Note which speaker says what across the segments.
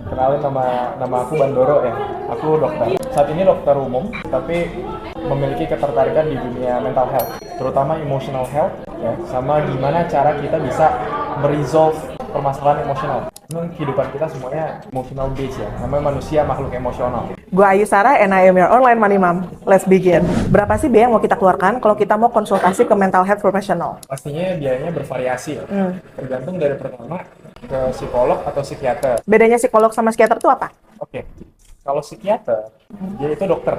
Speaker 1: Kenalin, nama aku Bandoro ya. Aku dokter. Saat ini dokter umum, tapi memiliki ketertarikan di dunia mental health, terutama emotional health ya, sama gimana cara kita bisa meresolve permasalahan emosional. Memang kehidupan kita semuanya emotional based ya. Namanya manusia makhluk emosional.
Speaker 2: Gue Ayu Sarah and I am your online money mom. Let's begin. Berapa sih biaya yang mau kita keluarkan kalau kita mau konsultasi ke mental health professional?
Speaker 1: Pastinya biayanya bervariasi ya. Tergantung dari pertama ke psikolog atau psikiater.
Speaker 2: Bedanya psikolog sama psikiater itu apa?
Speaker 1: Oke. Kalau psikiater, dia itu dokter.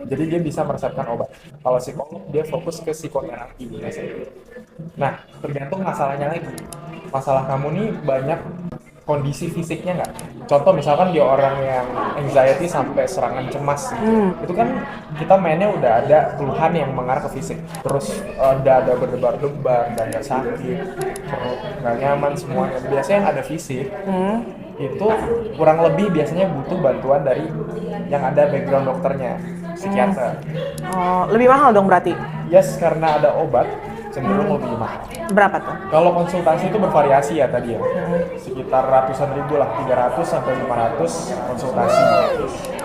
Speaker 1: Jadi dia bisa meresepkan obat. Kalau psikolog, dia fokus ke psikoterapi biasanya. Nah, tergantung masalahnya lagi. Masalah kamu nih banyak kondisi fisiknya nggak? Contoh misalkan dia orang yang anxiety sampai serangan cemas gitu. Itu kan kita mainnya udah ada keluhan yang mengarah ke fisik. Terus dada berdebar-debar, dada sakit, perut nggak nyaman semuanya. Biasanya yang ada fisik, itu kurang lebih biasanya butuh bantuan dari yang ada background dokternya, psikiater.
Speaker 2: Oh, lebih mahal dong berarti?
Speaker 1: Yes, karena ada obat, cenderung lebih mahal.
Speaker 2: Berapa tuh?
Speaker 1: Kalau konsultasi itu bervariasi ya tadi ya, sekitar ratusan ribu lah, 300 sampai 500 konsultasi.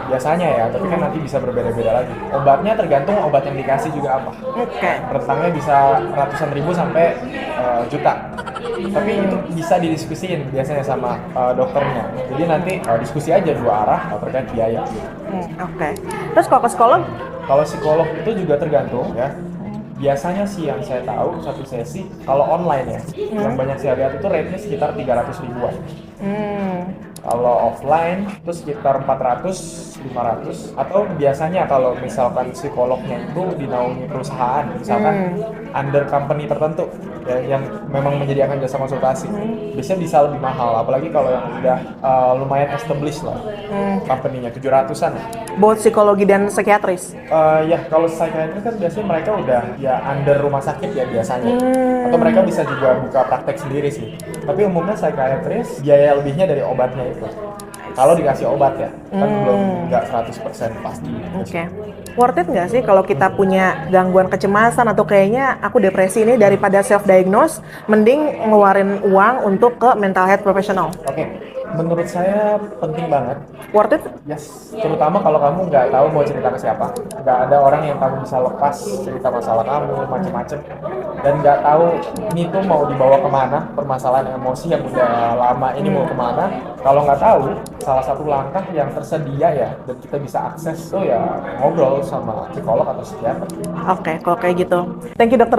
Speaker 1: Biasanya ya, tapi kan nanti bisa berbeda-beda lagi. Obatnya tergantung obat yang dikasih juga apa.
Speaker 2: Oke.
Speaker 1: Rentangnya bisa ratusan ribu sampai juta. Tapi itu bisa didiskusiin biasanya sama dokternya. Jadi nanti diskusi aja dua arah terkait biaya.
Speaker 2: Oke. Terus kalau ke psikolog?
Speaker 1: Kalau psikolog itu juga tergantung ya. Biasanya sih yang saya tahu satu sesi kalau online ya, yang banyak saya lihat itu rate-nya sekitar 300 ribuan. Kalau offline itu sekitar 400, 500. Atau biasanya kalau misalkan psikolognya itu dinaungi perusahaan, misalkan under company tertentu ya, yang memang menyediakan jasa konsultasi, biasanya bisa lebih mahal. Apalagi kalau yang udah lumayan established lah, company-nya 700-an.
Speaker 2: Both psikologi dan psikiatris?
Speaker 1: Ya kalau psychiatrist kan biasanya mereka udah ya under rumah sakit ya biasanya, atau mereka bisa juga buka praktek sendiri sih. Tapi umumnya psychiatrist biaya lebihnya dari obatnya itu. Kalau dikasih obat ya, kan belum nggak 100% pasti.
Speaker 2: Oke. Worth it nggak sih kalau kita punya gangguan kecemasan atau kayaknya aku depresi ini, daripada self-diagnose, mending ngeluarin uang untuk ke mental health professional?
Speaker 1: Oke, menurut saya penting banget.
Speaker 2: Worth it?
Speaker 1: Yes, terutama kalau kamu nggak tahu mau cerita ke siapa, nggak ada orang yang kamu bisa lepas cerita masalah kamu macem-macem, dan nggak tahu ini tuh mau dibawa kemana, permasalahan emosi yang udah lama ini mau kemana. Kalau nggak tahu, salah satu langkah yang tersedia ya dan kita bisa akses tuh ya ngobrol sama psikolog atau psikiater.
Speaker 2: Oke, kalau kayak gitu. Thank you dokter.